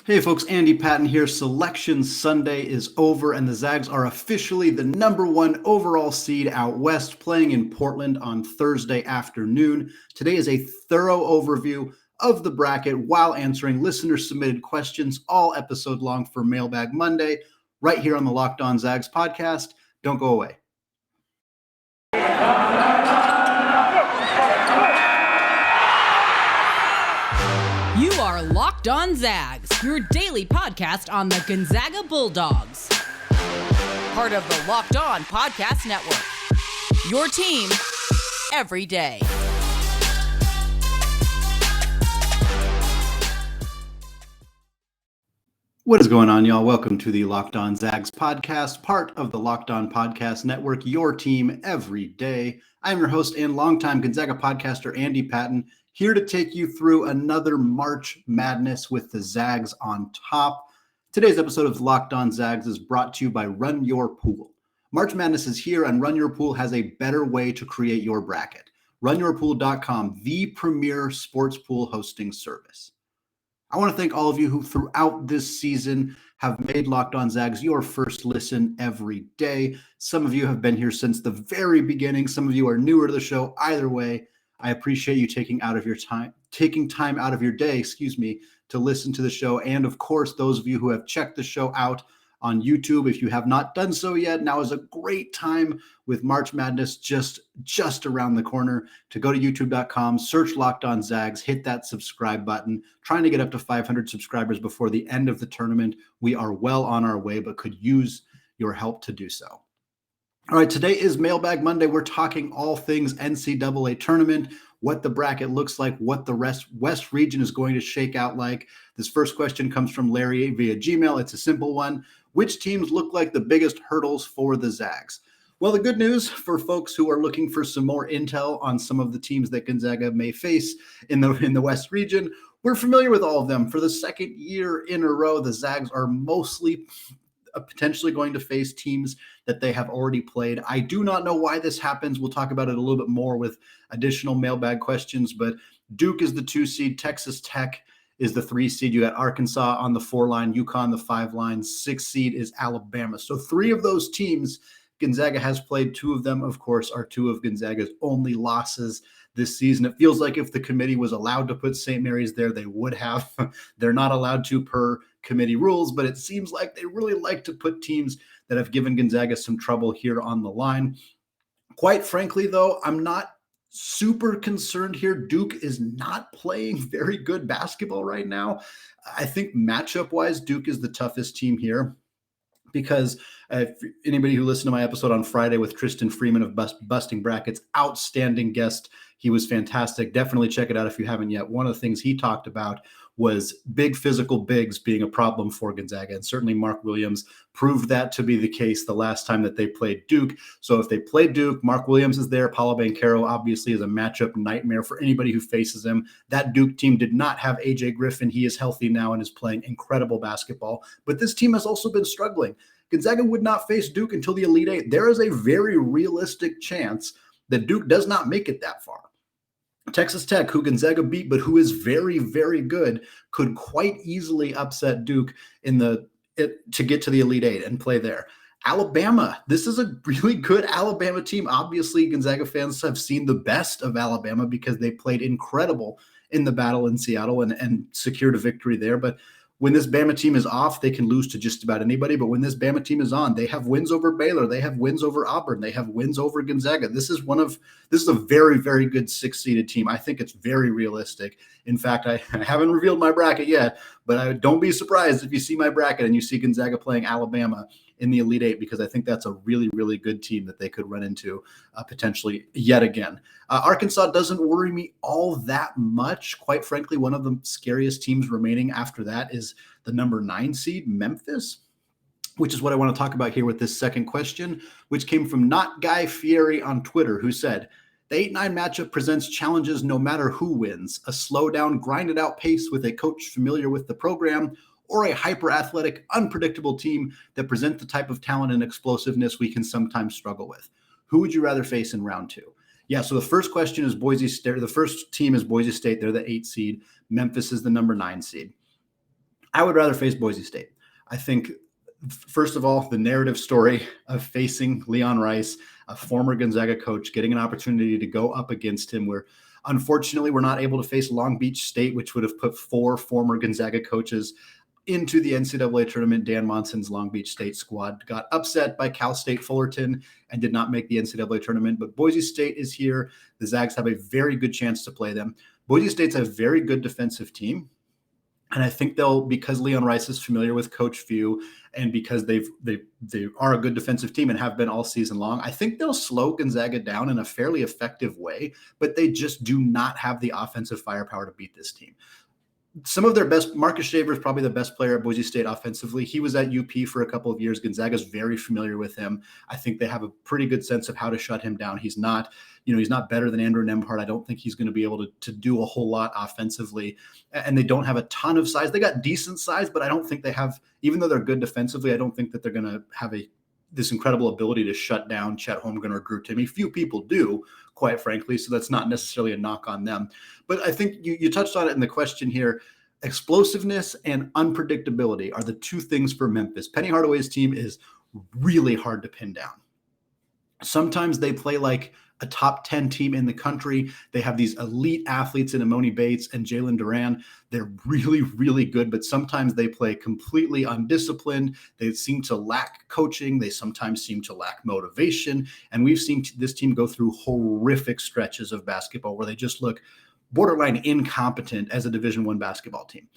Hey folks, Andy Patton here. Selection Sunday is over and the Zags are officially the number one overall seed out west, playing in Portland on Thursday afternoon. Today is a thorough overview of the bracket while answering listener-submitted questions all episode long for Mailbag Monday, right here on the Locked On Zags podcast. Don't go away. You are Locked On Zags, your daily podcast on the Gonzaga Bulldogs. Part of the Locked On Podcast Network. Your team every day. What is going on, y'all? Welcome to the Locked On Zags podcast, part of the Locked On Podcast Network, your team every day. I'm your host and longtime Gonzaga podcaster, Andy Patton, here to take you through another March Madness with the Zags on top. Today's episode of Locked On Zags is brought to you by Run Your Pool. March Madness is here, and Run Your Pool has a better way to create your bracket. RunYourPool.com, the premier sports pool hosting service. I want to thank all of you who throughout this season have made Locked On Zags your first listen every day. Some of you have been here since the very beginning. Some of you are newer to the show. Either way, I appreciate you taking time out of your day, to listen to the show. And of course, those of you who have checked the show out on YouTube, if you have not done so yet, now is a great time with March Madness just around the corner to go to youtube.com, search Locked On Zags, hit that subscribe button, trying to get up to 500 subscribers before the end of the tournament. We are well on our way, but could use your help to do so. All right, today is Mailbag Monday. We're talking all things NCAA Tournament, what the bracket looks like, what the West region is going to shake out like. This first question comes from Larry via Gmail. It's a simple one. Which teams look like the biggest hurdles for the Zags? Well, the good news for folks who are looking for some more intel on some of the teams that Gonzaga may face in the West region, we're familiar with all of them. For the second year in a row, the Zags are mostly potentially going to face teams that they have already played. I do not know why this happens. We'll talk about it a little bit more with additional mailbag questions, but Duke is the 2 seed, Texas Tech is the 3 seed. You got Arkansas on the 4 line, UConn the 5 line, 6 seed is Alabama. So 3 of those teams Gonzaga has played. 2 of them, of course, are 2 of Gonzaga's only losses this season. It feels like if the committee was allowed to put St. Mary's there, they would have. They're not allowed to per committee rules, but it seems like they really like to put teams that have given Gonzaga some trouble here on the line. Quite frankly, though, I'm not super concerned here. Duke is not playing very good basketball right now. I think matchup-wise, Duke is the toughest team here because if anybody who listened to my episode on Friday with Tristan Freeman of Busting Brackets, outstanding guest. He was fantastic. Definitely check it out if you haven't yet. One of the things he talked about was big physical bigs being a problem for Gonzaga. And certainly Mark Williams proved that to be the case the last time that they played Duke. So if they play Duke, Mark Williams is there. Paolo Banchero obviously is a matchup nightmare for anybody who faces him. That Duke team did not have AJ Griffin. He is healthy now and is playing incredible basketball. But this team has also been struggling. Gonzaga would not face Duke until the Elite Eight. There is a very realistic chance that Duke does not make it that far. Texas Tech, who Gonzaga beat, but who is very, very good, could quite easily upset Duke to get to the Elite Eight and play there. Alabama, this is a really good Alabama team. Obviously, Gonzaga fans have seen the best of Alabama because they played incredible in the battle in Seattle and secured a victory there. But when this Bama team is off, they can lose to just about anybody. But when this Bama team is on, they have wins over Baylor. They have wins over Auburn. They have wins over Gonzaga. This is a very, very good 6-seeded team. I think it's very realistic. In fact, I haven't revealed my bracket yet, but don't be surprised if you see my bracket and you see Gonzaga playing Alabama in the Elite Eight, because I think that's a really, really good team that they could run into potentially yet again. Arkansas doesn't worry me all that much. Quite frankly, one of the scariest teams remaining after that is the number 9 seed, Memphis, which is what I want to talk about here with this second question, which came from Not Guy Fieri on Twitter, who said, the 8-9 matchup presents challenges no matter who wins, a slow-down, grinded-out pace with a coach familiar with the program, or a hyper-athletic, unpredictable team that present the type of talent and explosiveness we can sometimes struggle with. Who would you rather face in round 2? Yeah, so the first question is Boise State. The first team is Boise State. They're the 8 seed. Memphis is the number 9 seed. I would rather face Boise State. I think, first of all, the narrative story of facing Leon Rice, a former Gonzaga coach, getting an opportunity to go up against him, where unfortunately we're not able to face Long Beach State, which would have put 4 former Gonzaga coaches into the NCAA tournament. Dan Monson's Long Beach State squad got upset by Cal State Fullerton and did not make the NCAA tournament, but Boise State is here. The Zags have a very good chance to play them. Boise State's a very good defensive team. And I think because Leon Rice is familiar with Coach Few and because they are a good defensive team and have been all season long, I think they'll slow Gonzaga down in a fairly effective way, but they just do not have the offensive firepower to beat this team. Some of their best, Marcus Shaver is probably the best player at Boise State offensively. He was at UP for a couple of years. Gonzaga's very familiar with him. I think they have a pretty good sense of how to shut him down. He's not better than Andrew Nembhard. I don't think he's going to be able to do a whole lot offensively. And they don't have a ton of size. They got decent size, but I don't think they have, even though they're good defensively, I don't think that they're going to have this incredible ability to shut down Chet Holmgren or Drew Timme. Few people do, quite frankly, so that's not necessarily a knock on them. But I think you touched on it in the question here. Explosiveness and unpredictability are the two things for Memphis. Penny Hardaway's team is really hard to pin down. Sometimes they play like a top 10 team in the country. They have these elite athletes in Amoni Bates and Jalen Duran. They're really, really good, but sometimes they play completely undisciplined. They seem to lack coaching. They sometimes seem to lack motivation. And we've seen this team go through horrific stretches of basketball where they just look borderline incompetent as a Division I basketball team.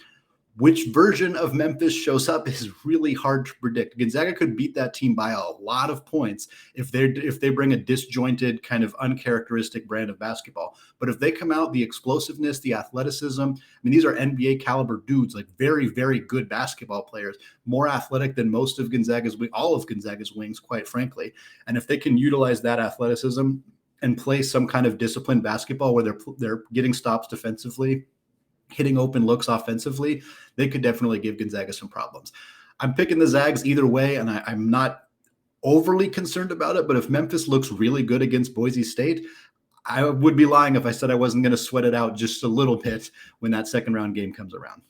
Which version of Memphis shows up is really hard to predict. Gonzaga could beat that team by a lot of points if they bring a disjointed, kind of uncharacteristic brand of basketball. But if they come out, the explosiveness, the athleticism, I mean, these are NBA caliber dudes, like very, very good basketball players, more athletic than most of all of Gonzaga's wings, quite frankly. And if they can utilize that athleticism and play some kind of disciplined basketball where they're getting stops defensively, hitting open looks offensively, they could definitely give Gonzaga some problems. I'm picking the Zags either way, and I'm not overly concerned about it, but if Memphis looks really good against Boise State, I would be lying if I said I wasn't going to sweat it out just a little bit when that second round game comes around.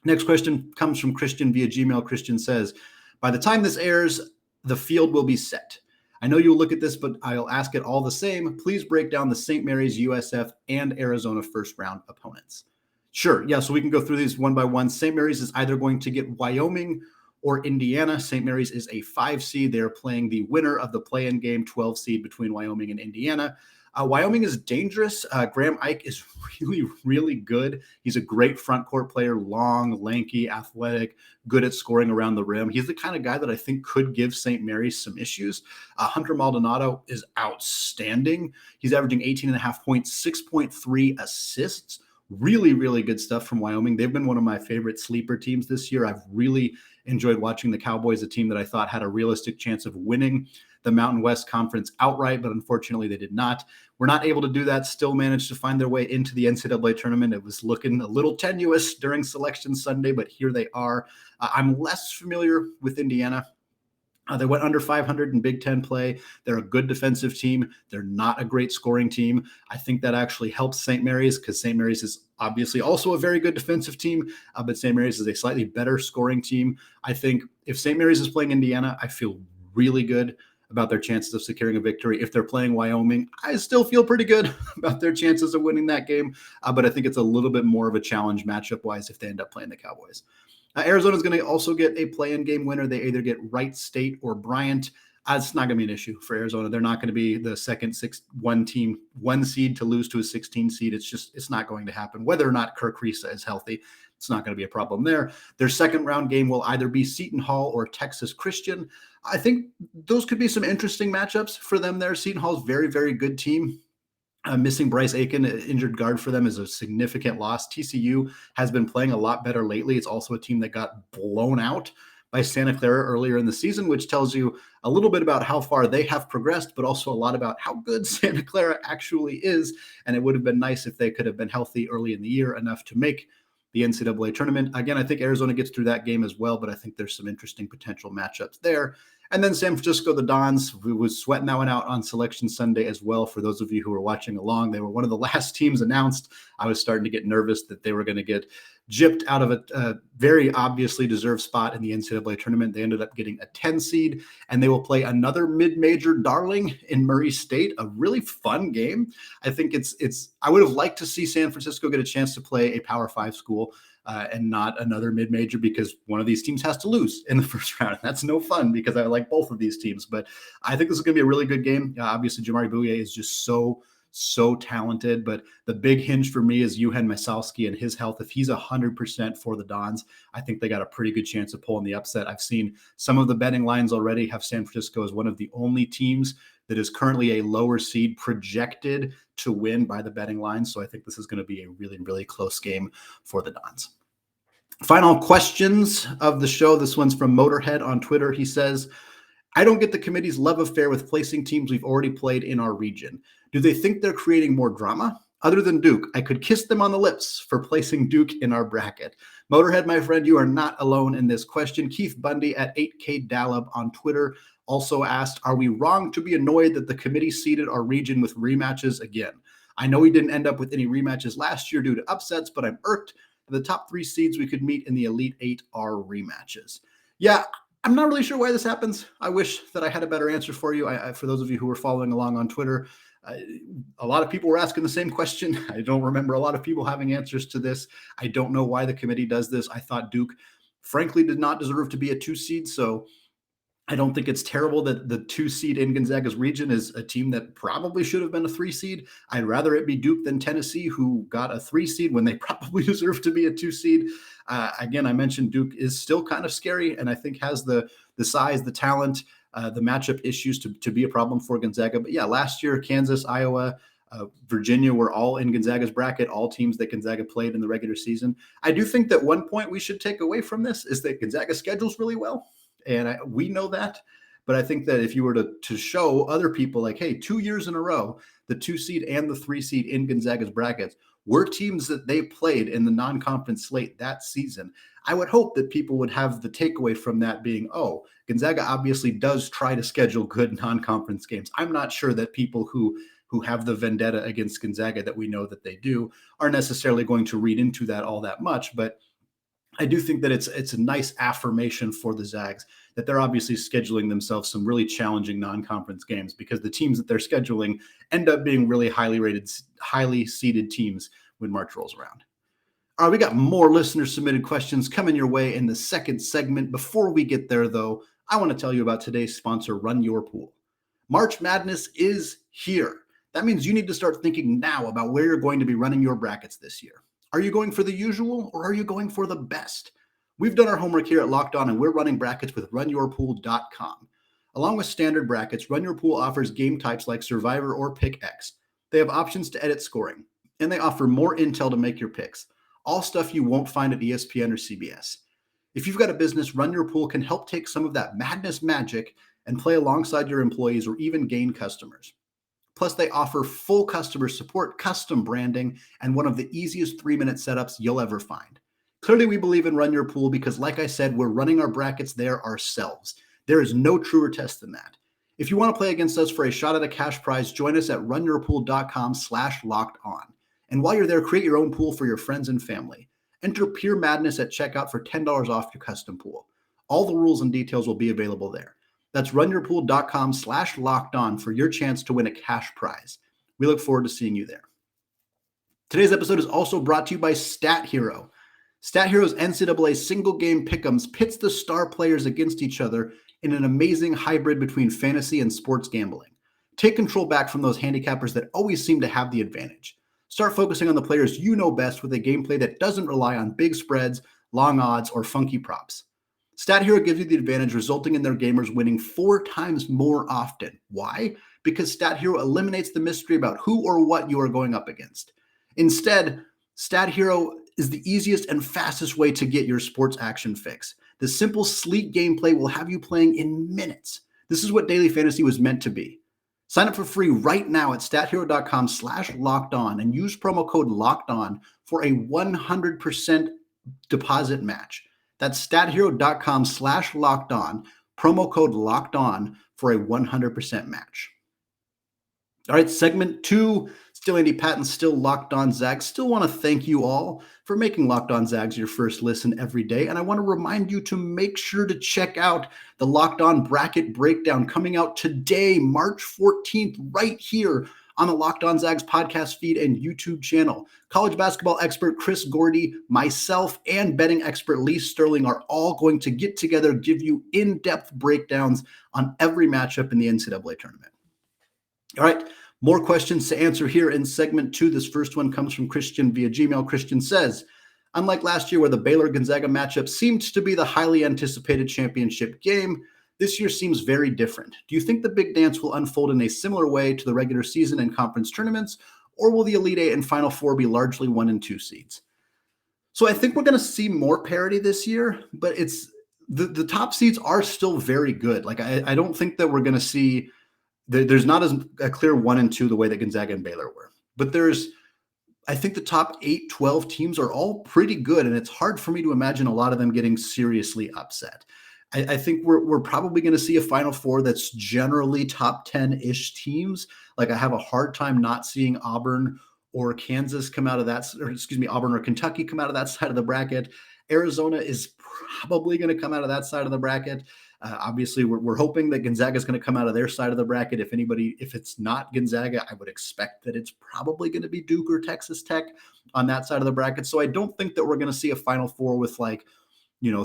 Next question comes from Christian via Gmail. Christian says, by the time this airs, the field will be set. I know you'll look at this, but I'll ask it all the same. Please break down the St. Mary's, USF, and Arizona first round opponents. Sure. Yeah. So we can go through these one by one. St. Mary's is either going to get Wyoming or Indiana. St. Mary's is a 5 seed. They're playing the winner of the play-in game, 12 seed between Wyoming and Indiana. Wyoming is dangerous. Graham Ike is really, really good. He's a great front court player, long, lanky, athletic, good at scoring around the rim. He's the kind of guy that I think could give St. Mary's some issues. Hunter Maldonado is outstanding. He's averaging 18.5 points, 6.3 assists. Really, really good stuff from Wyoming. They've been one of my favorite sleeper teams this year. I've really enjoyed watching the Cowboys, a team that I thought had a realistic chance of winning the Mountain West Conference outright, but unfortunately they did not. We're not able to do that, still managed to find their way into the NCAA tournament. It was looking a little tenuous during Selection Sunday, but here they are. I'm less familiar with Indiana. They went under 500 in Big Ten play. They're a good defensive team. They're not a great scoring team. I think that actually helps St. Mary's because St. Mary's is obviously also a very good defensive team, but St. Mary's is a slightly better scoring team. I think if St. Mary's is playing Indiana, I feel really good about their chances of securing a victory. If they're playing Wyoming, I still feel pretty good about their chances of winning that game, but I think it's a little bit more of a challenge matchup-wise if they end up playing the Cowboys. Arizona is going to also get a play-in game winner. They either get Wright State or Bryant. It's not going to be an issue for Arizona. They're not going to be the second 1 seed to lose to a 16 seed. It's not going to happen. Whether or not Kirk Risa is healthy, it's not going to be a problem there. Their second round game will either be Seton Hall or Texas Christian. I think those could be some interesting matchups for them there. Seton Hall's very, very good team. Missing Bryce Aiken, injured guard for them, is a significant loss. TCU has been playing a lot better lately. It's also a team that got blown out by Santa Clara earlier in the season, which tells you a little bit about how far they have progressed, but also a lot about how good Santa Clara actually is. And it would have been nice if they could have been healthy early in the year enough to make the NCAA tournament. Again, I think Arizona gets through that game as well, but I think there's some interesting potential matchups there. And then San Francisco, the Dons, we was sweating that one out on Selection Sunday as well. For those of you who were watching along, they were one of the last teams announced. I was starting to get nervous that they were going to get gypped out of a very obviously deserved spot in the NCAA tournament. They ended up getting a 10 seed, and they will play another mid-major darling in Murray State, a really fun game. I think I would have liked to see San Francisco get a chance to play a Power 5 school and not another mid-major, because one of these teams has to lose in the first round. That's no fun because I like both of these teams, but I think this is going to be a really good game. Obviously, Jamari Bouye is just so talented, but the big hinge for me is Juhan Masowski and his health. If he's 100% for the Dons, I think they got a pretty good chance of pulling the upset. I've seen some of the betting lines already have San Francisco as one of the only teams that is currently a lower seed projected to win by the betting line. So I think this is going to be a really, really close game for the Dons. Final questions of the show. This one's from Motorhead on Twitter. He says, I don't get the committee's love affair with placing teams we've already played in our region. Do they think they're creating more drama? Other than Duke, I could kiss them on the lips for placing Duke in our bracket. Motorhead, my friend, you are not alone in this question. Keith Bundy at 8K Dallab on Twitter also asked, are we wrong to be annoyed that the committee seeded our region with rematches again? I know we didn't end up with any rematches last year due to upsets, but I'm irked. The top 3 seeds we could meet in the Elite 8 are rematches. Yeah, I'm not really sure why this happens. I wish that I had a better answer for you. For those of you who were following along on Twitter, a lot of people were asking the same question. I don't remember a lot of people having answers to this. I don't know why the committee does this. I thought Duke, frankly, did not deserve to be a 2 seed. So I don't think it's terrible that the 2 seed in Gonzaga's region is a team that probably should have been a 3 seed. I'd rather it be Duke than Tennessee, who got a 3 seed when they probably deserve to be a 2 seed. Again, I mentioned Duke is still kind of scary, and I think has the size, the talent, the matchup issues to be a problem for Gonzaga. But yeah, last year, Kansas, Iowa, Virginia were all in Gonzaga's bracket, all teams that Gonzaga played in the regular season. I do think that one point we should take away from this is that Gonzaga schedules really well. And we know that, but I think that if you were to show other people like, hey, 2 years in a row, the 2 seed and the 3 seed in Gonzaga's brackets were teams that they played in the non-conference slate that season, I would hope that people would have the takeaway from that being, oh, Gonzaga obviously does try to schedule good non-conference games. I'm not sure that people who have the vendetta against Gonzaga that we know that they do are necessarily going to read into that all that much, but I do think that it's a nice affirmation for the Zags that they're obviously scheduling themselves some really challenging non-conference games, because the teams that they're scheduling end up being really highly rated, highly seeded teams when March rolls around. All right, we got more listener submitted questions coming your way in the second segment. Before we get there, though, I want to tell you about today's sponsor, Run Your Pool. March Madness is here. That means you need to start thinking now about where you're going to be running your brackets this year. Are you going for the usual, or are you going for the best? We've done our homework here at Locked On, and we're running brackets with runyourpool.com. Along with standard brackets, Run Your Pool offers game types like Survivor or Pick X. They have options to edit scoring, and they offer more intel to make your picks. All stuff you won't find at ESPN or CBS. If you've got a business, Run Your Pool can help take some of that madness magic and play alongside your employees or even gain customers. Plus, they offer full customer support, custom branding, and one of the easiest 3-minute setups you'll ever find. Clearly, we believe in Run Your Pool because, like I said, we're running our brackets there ourselves. There is no truer test than that. If you want to play against us for a shot at a cash prize, join us at runyourpool.com/lockedon. And while you're there, create your own pool for your friends and family. Enter Pure Madness at checkout for $10 off your custom pool. All the rules and details will be available there. That's runyourpool.com/lockedon for your chance to win a cash prize. We look forward to seeing you there. Today's episode is also brought to you by Stat Hero. Stat Hero's NCAA single game pick'ems pits the star players against each other in an amazing hybrid between fantasy and sports gambling. Take control back from those handicappers that always seem to have the advantage. Start focusing on the players you know best with a gameplay that doesn't rely on big spreads, long odds, or funky props. Stat Hero gives you the advantage, resulting in their gamers winning 4 times more often. Why? Because Stat Hero eliminates the mystery about who or what you are going up against. Instead, Stat Hero is the easiest and fastest way to get your sports action fix. The simple, sleek gameplay will have you playing in minutes. This is what daily fantasy was meant to be. Sign up for free right now at stathero.com/lockedon and use promo code LOCKEDON for a 100% deposit match. That's stathero.com/lockedon. promo code Locked On for a 100% match. All right, segment 2, still Andy Patton, still Locked On Zags. Still want to thank you all for making Locked On Zags your first listen every day. And I want to remind you to make sure to check out the Locked On Bracket Breakdown coming out today, March 14th, right here on the Locked On Zags podcast feed and YouTube channel. College basketball expert Chris Gordy, myself, and betting expert Lee Sterling are all going to get together, give you in-depth breakdowns on every matchup in the NCAA tournament. All right, more questions to answer here in segment 2. This first one comes from Christian via Gmail. Christian says, unlike last year where the Baylor-Gonzaga matchup seemed to be the highly anticipated championship game, this year seems very different. Do you think the big dance will unfold in a similar way to the regular season and conference tournaments, or will the Elite Eight and Final Four be largely 1 and 2 seeds? So I think we're going to see more parity this year, but it's the top seeds are still very good. Like I don't think that we're going to see there's not as a clear 1 and 2 the way that Gonzaga and Baylor were. But I think the top 8, 12 teams are all pretty good, and it's hard for me to imagine a lot of them getting seriously upset. I think we're probably going to see a Final Four that's generally top 10-ish teams. Like I have a hard time not seeing Auburn or Kansas come out of that, or excuse me, Auburn or Kentucky come out of that side of the bracket. Arizona is probably going to come out of that side of the bracket. Obviously, we're hoping that Gonzaga is going to come out of their side of the bracket. If it's not Gonzaga, I would expect that it's probably going to be Duke or Texas Tech on that side of the bracket. So I don't think that we're going to see a Final Four with like a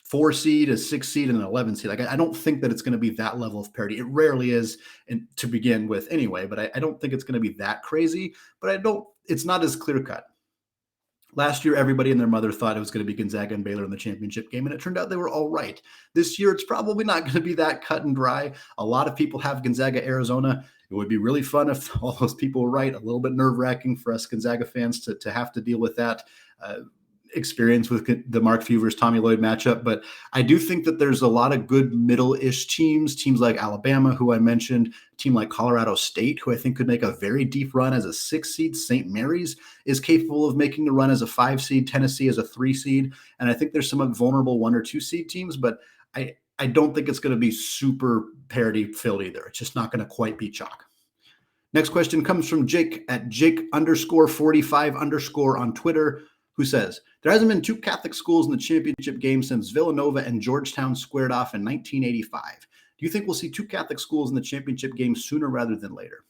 4 seed, a 6 seed, and an 11 seed. Like I don't think that it's going to be that level of parity. It rarely is, and to begin with anyway. But I don't think it's going to be that crazy. But it's not as clear cut. Last year, everybody and their mother thought it was going to be Gonzaga and Baylor in the championship game, and it turned out they were all right. This year, it's probably not going to be that cut and dry. A lot of people have Gonzaga, Arizona. It would be really fun if all those people were right. A little bit nerve-wracking for us Gonzaga fans to have to deal with that experience with the Mark Few versus Tommy Lloyd matchup. But I do think that there's a lot of good middle-ish teams like Alabama, who I mentioned, a team like Colorado State, who I think could make a very deep run as a 6 seed. St. Mary's is capable of making the run as a 5 seed, Tennessee as a 3 seed. And I think there's some vulnerable 1 or 2 seed teams, but I don't think it's going to be super parity filled either. It's just not going to quite be chalk. Next question comes from Jake at Jake_45_ on Twitter, who says, there hasn't been 2 Catholic schools in the championship game since Villanova and Georgetown squared off in 1985. Do you think we'll see 2 Catholic schools in the championship game sooner rather than later?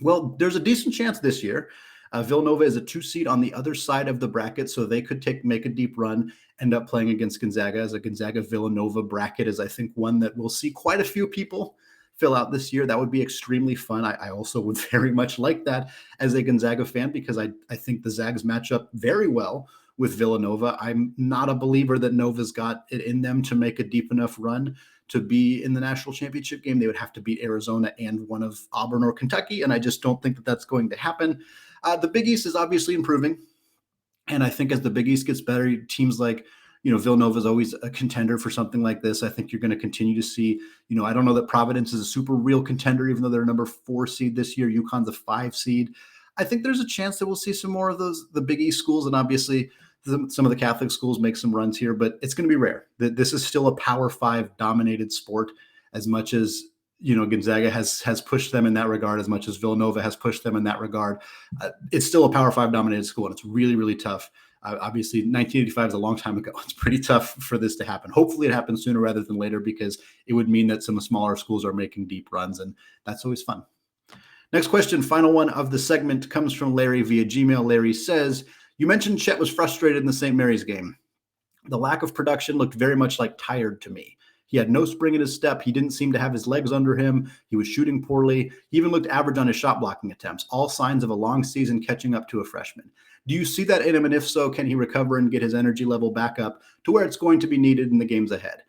Well, there's a decent chance this year. Villanova is a 2 seed on the other side of the bracket, so they could make a deep run, end up playing against Gonzaga, as a Gonzaga-Villanova bracket is, I think, one that we'll see quite a few people fill out this year. That would be extremely fun. I also would very much like that as a Gonzaga fan, because I think the Zags match up very well with Villanova. I'm not a believer that Nova's got it in them to make a deep enough run to be in the national championship game. They would have to beat Arizona and one of Auburn or Kentucky, and I just don't think that that's going to happen. The Big East is obviously improving, and I think as the Big East gets better, teams like Villanova is always a contender for something like this. I think you're going to continue to see, I don't know that Providence is a super real contender, even though they're number 4 seed this year. UConn's a 5 seed. I think there's a chance that we'll see some more of the Big East schools, and obviously some of the Catholic schools make some runs here, but it's going to be rare. This is still a Power 5 dominated sport, as much as Gonzaga has pushed them in that regard, as much as Villanova has pushed them in that regard. It's still a Power 5 dominated school, and it's really, really tough. Obviously, 1985 is a long time ago. It's pretty tough for this to happen. Hopefully it happens sooner rather than later, because it would mean that some smaller schools are making deep runs, and that's always fun. Next question, final one of the segment, comes from Larry via Gmail. Larry says, you mentioned Chet was frustrated in the St. Mary's game. The lack of production looked very much like tired to me. He had no spring in his step. He didn't seem to have his legs under him. He was shooting poorly. He even looked average on his shot blocking attempts. All signs of a long season catching up to a freshman. Do you see that in him? And if so, can he recover and get his energy level back up to where it's going to be needed in the games ahead?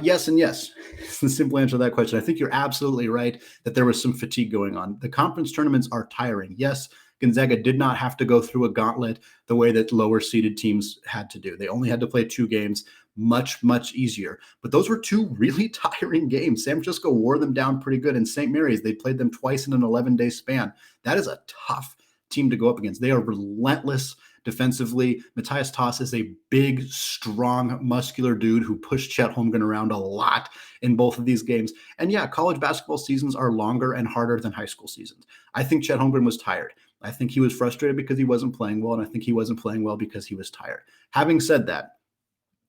Yes and yes. It's the simple answer to that question. I think you're absolutely right that there was some fatigue going on. The conference tournaments are tiring. Yes, Gonzaga did not have to go through a gauntlet the way that lower seeded teams had to do. They only had to play 2 games, much, much easier. But those were 2 really tiring games. San Francisco wore them down pretty good. In St. Mary's, they played them twice in an 11-day span. That is a tough team to go up against. They are relentless defensively. Matthias Toss is a big, strong, muscular dude who pushed Chet Holmgren around a lot in both of these games. And yeah, college basketball seasons are longer and harder than high school seasons. I think Chet Holmgren was tired. I think he was frustrated because he wasn't playing well, and I think he wasn't playing well because he was tired. Having said that,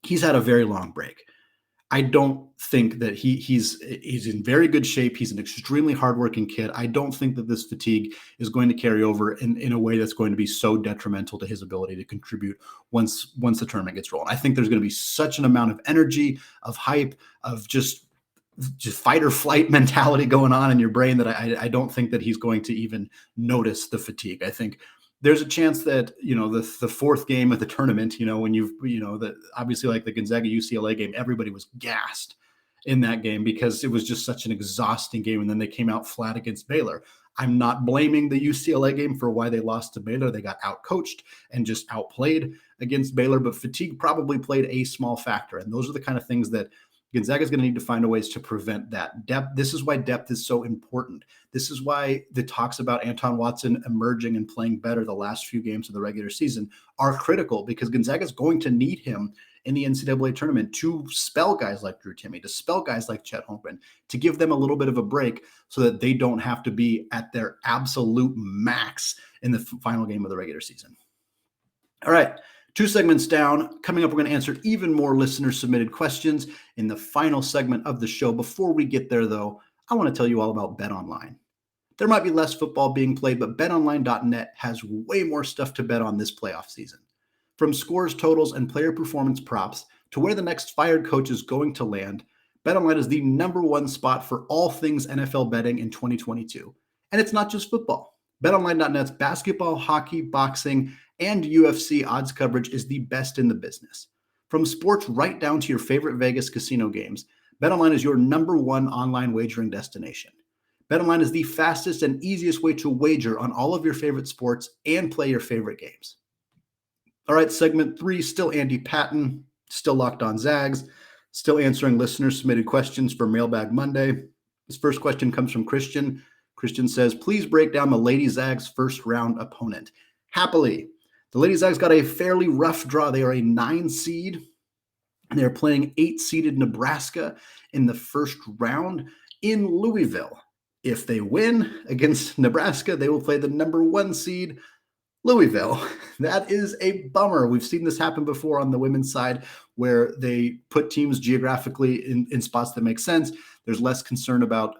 he's had a very long break. I don't think that he's in very good shape. He's an extremely hardworking kid. I don't think that this fatigue is going to carry over in a way that's going to be so detrimental to his ability to contribute once the tournament gets rolling. I think there's going to be such an amount of energy, of hype, of just fight or flight mentality going on in your brain that I don't think that he's going to even notice the fatigue. I think there's a chance that, the fourth game of the tournament, when obviously like the Gonzaga UCLA game, everybody was gassed in that game because it was just such an exhausting game. And then they came out flat against Baylor. I'm not blaming the UCLA game for why they lost to Baylor. They got outcoached and just outplayed against Baylor, but fatigue probably played a small factor. And those are the kind of things that Gonzaga is going to need to find ways to prevent that. Depth. This is why depth is so important. This is why the talks about Anton Watson emerging and playing better the last few games of the regular season are critical, because Gonzaga is going to need him in the NCAA tournament to spell guys like Drew Timme, to spell guys like Chet Holmgren, to give them a little bit of a break so that they don't have to be at their absolute max in the final game of the regular season. All right. 2 segments down. Coming up, we're going to answer even more listener-submitted questions in the final segment of the show. Before we get there, though, I want to tell you all about BetOnline. There might be less football being played, but BetOnline.net has way more stuff to bet on this playoff season. From scores, totals, and player performance props to where the next fired coach is going to land, BetOnline is the #1 spot for all things NFL betting in 2022. And it's not just football. BetOnline.net's basketball, hockey, boxing, and UFC odds coverage is the best in the business. From sports right down to your favorite Vegas casino games, BetOnline is your #1 online wagering destination. BetOnline is the fastest and easiest way to wager on all of your favorite sports and play your favorite games. All right, segment 3, still Andy Patton, still Locked On Zags, still answering listener-submitted questions for Mailbag Monday. This first question comes from Christian. Christian says, please break down the Lady Zags' first-round opponent. Happily. The Lady Zags got a fairly rough draw. They are a 9 seed, and they're playing 8-seeded Nebraska in the first round in Louisville. If they win against Nebraska, they will play the #1 seed, Louisville. That is a bummer. We've seen this happen before on the women's side, where they put teams geographically in spots that make sense. There's less concern about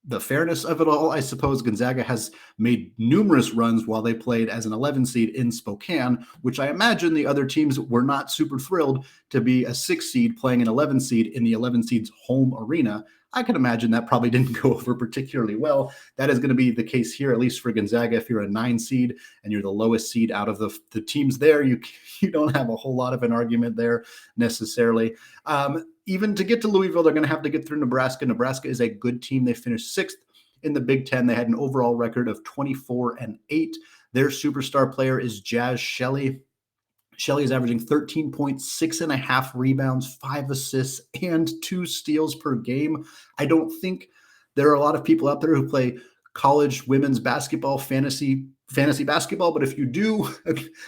the fairness of it all. I suppose Gonzaga has made numerous runs while they played as an 11 seed in Spokane, which I imagine the other teams were not super thrilled to be a 6 seed playing an 11 seed in the 11 seed's home arena. I can imagine that probably didn't go over particularly well. That is going to be the case here, at least for Gonzaga. If you're a 9 seed and you're the lowest seed out of the teams there, you don't have a whole lot of an argument there necessarily. Even to get to Louisville, they're going to have to get through Nebraska. Nebraska is a good team. They finished 6th in the Big Ten. They had an overall record of 24-8. Their superstar player is Jazz Shelley. Shelley is averaging 13 points, 6.5 rebounds, 5 assists, and 2 steals per game. I don't think there are a lot of people out there who play college women's basketball, fantasy basketball, but if you do,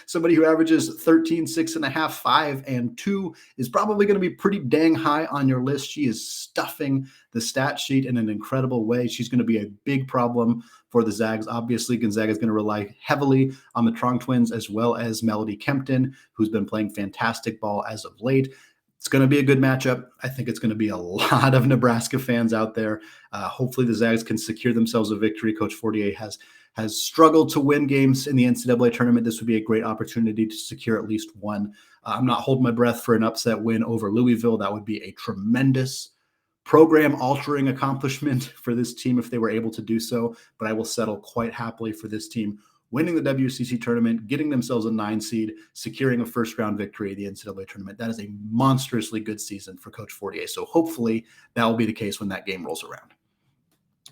somebody who averages 13, 6.5, 5, and 2 is probably going to be pretty dang high on your list. She is stuffing the stat sheet in an incredible way. She's going to be a big problem for the Zags. Obviously, Gonzaga is going to rely heavily on the Trong twins as well as Melody Kempton, who's been playing fantastic ball as of late. It's going to be a good matchup. I think it's going to be a lot of Nebraska fans out there. Hopefully the Zags can secure themselves a victory. Coach Fortier has struggled to win games in the NCAA tournament. This would be a great opportunity to secure at least one. I'm not holding my breath for an upset win over Louisville. That would be a tremendous program-altering accomplishment for this team if they were able to do so, but I will settle quite happily for this team winning the WCC tournament, getting themselves a 9 seed, securing a first-round victory at the NCAA tournament. That is a monstrously good season for Coach Fortier, so hopefully that will be the case when that game rolls around.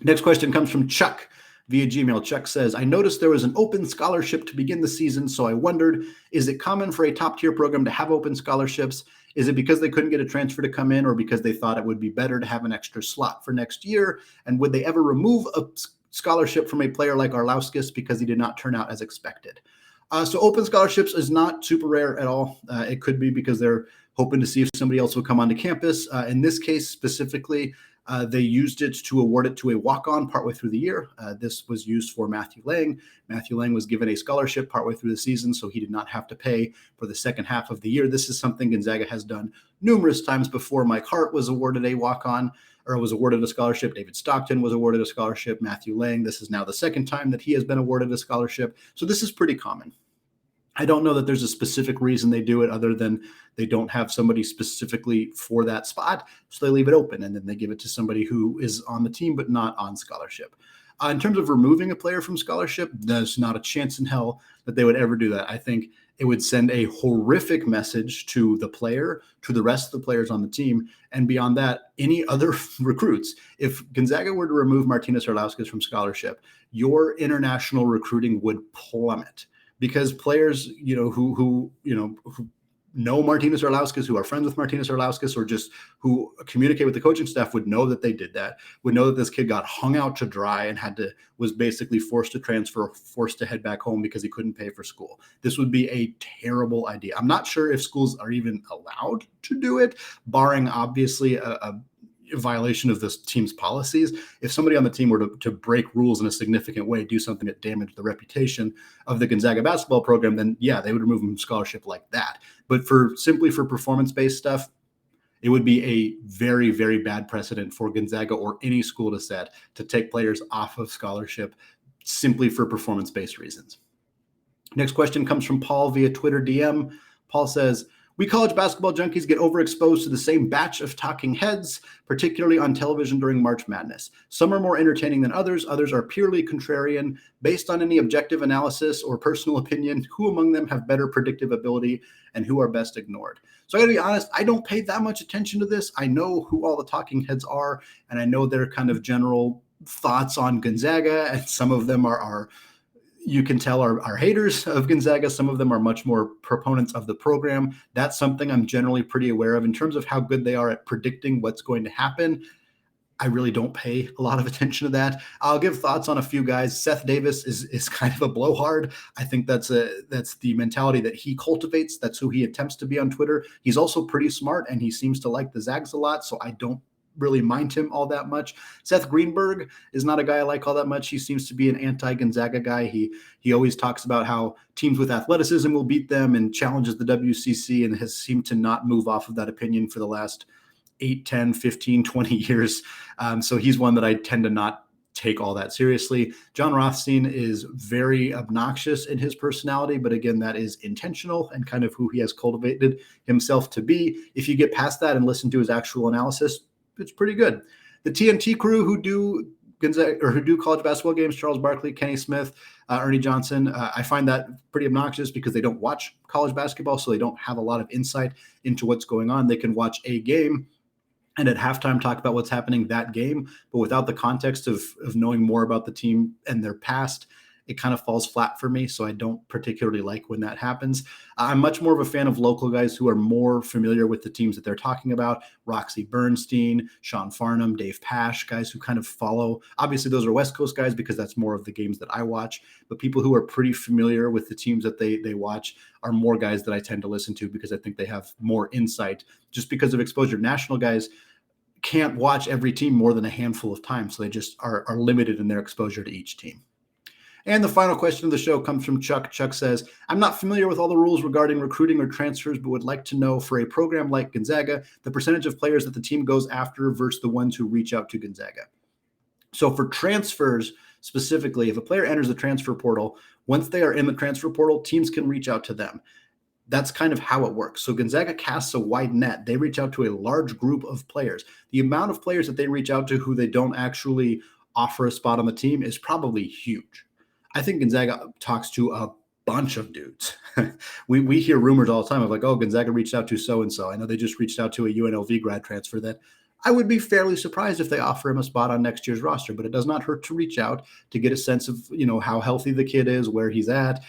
Next question comes from Chuck via Gmail. Chuck says, I noticed there was an open scholarship to begin the season, so I wondered, is it common for a top-tier program to have open scholarships? Is it because they couldn't get a transfer to come in, or because they thought it would be better to have an extra slot for next year? And would they ever remove a scholarship from a player like Arlauskas because he did not turn out as expected? So open scholarships is not super rare at all. It could be because they're hoping to see if somebody else will come onto campus. In this case specifically, they used it to award it to a walk-on partway through the year. This was used for Matthew Lang. Matthew Lang was given a scholarship partway through the season, so he did not have to pay for the second half of the year. This is something Gonzaga has done numerous times before. Mike Hart was awarded a walk-on, or was awarded a scholarship. David Stockton was awarded a scholarship. Matthew Lang, this is now the second time that he has been awarded a scholarship. So this is pretty common. I don't know that there's a specific reason they do it other than they don't have somebody specifically for that spot. So they leave it open and then they give it to somebody who is on the team but not on scholarship. In terms of removing a player from scholarship, there's not a chance in hell that they would ever do that. I think it would send a horrific message to the player, to the rest of the players on the team, and beyond that, any other recruits. If Gonzaga were to remove Martinez Orlauskas from scholarship, your international recruiting would plummet. Because players, who know Martinez Orlauskas, who are friends with Martinez Orlauskas, or just who communicate with the coaching staff would know that they did that, would know that this kid got hung out to dry and was basically forced to transfer, forced to head back home because he couldn't pay for school. This would be a terrible idea. I'm not sure if schools are even allowed to do it, barring obviously a violation of this team's policies. If somebody on the team were to break rules in a significant way, do something that damaged the reputation of the Gonzaga basketball program, then yeah, they would remove them from scholarship like that. But simply for performance-based stuff, it would be a very, very bad precedent for Gonzaga or any school to set to take players off of scholarship simply for performance-based reasons. Next question comes from Paul via Twitter DM. Paul says, "We college basketball junkies get overexposed to the same batch of talking heads, particularly on television during March Madness. Some are more entertaining than others. Others are purely contrarian. Based on any objective analysis or personal opinion, who among them have better predictive ability and who are best ignored?" So I gotta be honest, I don't pay that much attention to this. I know who all the talking heads are, and I know their kind of general thoughts on Gonzaga, and some of them are you can tell are haters of Gonzaga. Some of them are much more proponents of the program. That's something I'm generally pretty aware of. In terms of how good they are at predicting what's going to happen, I really don't pay a lot of attention to that. I'll give thoughts on a few guys. Seth Davis is kind of a blowhard. I think that's the mentality that he cultivates. That's who he attempts to be on Twitter. He's also pretty smart, and he seems to like the Zags a lot, so I don't really mind him all that much. Seth Greenberg is not a guy I like all that much. He seems to be an anti-Gonzaga guy. He always talks about how teams with athleticism will beat them and challenges the WCC, and has seemed to not move off of that opinion for the last 8, 10, 15, 20 years. So he's one that I tend to not take all that seriously. John Rothstein is very obnoxious in his personality, but again, that is intentional and kind of who he has cultivated himself to be. If you get past that and listen to his actual analysis, it's pretty good. The TNT crew who do Gonzaga or who do college basketball games, Charles Barkley, Kenny Smith, Ernie Johnson, I find that pretty obnoxious because they don't watch college basketball, so they don't have a lot of insight into what's going on. They can watch a game and at halftime talk about what's happening that game, but without the context of knowing more about the team and their past, it kind of falls flat for me. So I don't particularly like when that happens. I'm much more of a fan of local guys who are more familiar with the teams that they're talking about. Roxy Bernstein, Sean Farnham, Dave Pash, guys who kind of follow. Obviously, those are West Coast guys because that's more of the games that I watch. But people who are pretty familiar with the teams that they watch are more guys that I tend to listen to because I think they have more insight just because of exposure. National guys can't watch every team more than a handful of times. So they just are limited in their exposure to each team. And the final question of the show comes from Chuck. Chuck says, "I'm not familiar with all the rules regarding recruiting or transfers, but would like to know for a program like Gonzaga, the percentage of players that the team goes after versus the ones who reach out to Gonzaga." So for transfers specifically, if a player enters the transfer portal, once they are in the transfer portal, teams can reach out to them. That's kind of how it works. So Gonzaga casts a wide net. They reach out to a large group of players. The amount of players that they reach out to who they don't actually offer a spot on the team is probably huge. I think Gonzaga talks to a bunch of dudes. we hear rumors all the time of like, oh, Gonzaga reached out to so-and-so. I know they just reached out to a UNLV grad transfer that I would be fairly surprised if they offer him a spot on next year's roster, but it does not hurt to reach out to get a sense of, how healthy the kid is, where he's at,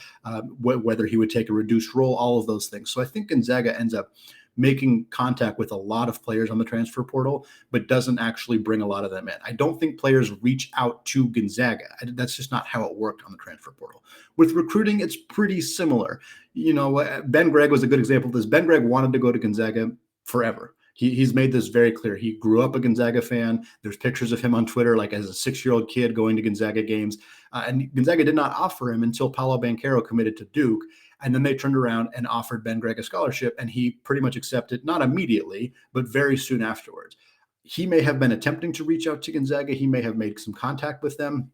whether he would take a reduced role, all of those things. So I think Gonzaga ends up making contact with a lot of players on the transfer portal, but doesn't actually bring a lot of them in. I don't think players reach out to Gonzaga. That's just not how it worked on the transfer portal. With recruiting, it's pretty similar. Ben Gregg was a good example of this. Ben Gregg wanted to go to Gonzaga forever. He's made this very clear. He grew up a Gonzaga fan. There's pictures of him on Twitter, like as a 6-year-old kid going to Gonzaga games. And Gonzaga did not offer him until Paolo Banchero committed to Duke. And then they turned around and offered Ben Gregg a scholarship, and he pretty much accepted, not immediately, but very soon afterwards. He may have been attempting to reach out to Gonzaga. He may have made some contact with them,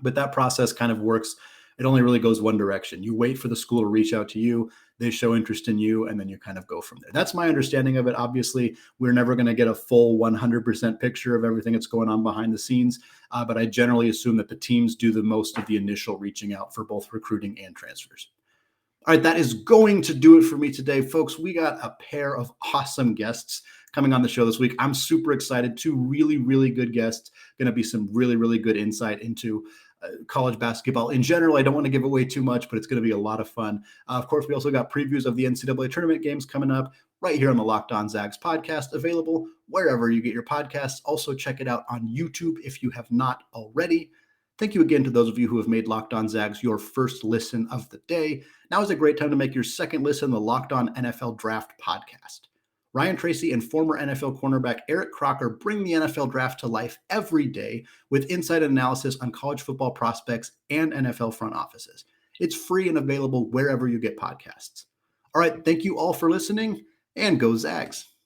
but that process kind of works. It only really goes one direction. You wait for the school to reach out to you, they show interest in you, and then you kind of go from there. That's my understanding of it. Obviously, we're never going to get a full 100% picture of everything that's going on behind the scenes, but I generally assume that the teams do the most of the initial reaching out for both recruiting and transfers. All right, that is going to do it for me today, folks. We got a pair of awesome guests coming on the show this week. I'm super excited. 2 really, really good guests. Going to be some really, really good insight into college basketball in general. I don't want to give away too much, but it's going to be a lot of fun. Of course, we also got previews of the NCAA Tournament games coming up right here on the Locked On Zags podcast, available wherever you get your podcasts. Also, check it out on YouTube if you have not already. Thank you again to those of you who have made Locked On Zags your first listen of the day. Now is a great time to make your second listen to the Locked On NFL Draft podcast. Ryan Tracy and former NFL cornerback Eric Crocker bring the NFL Draft to life every day with insight and analysis on college football prospects and NFL front offices. It's free and available wherever you get podcasts. All right, thank you all for listening, and go Zags.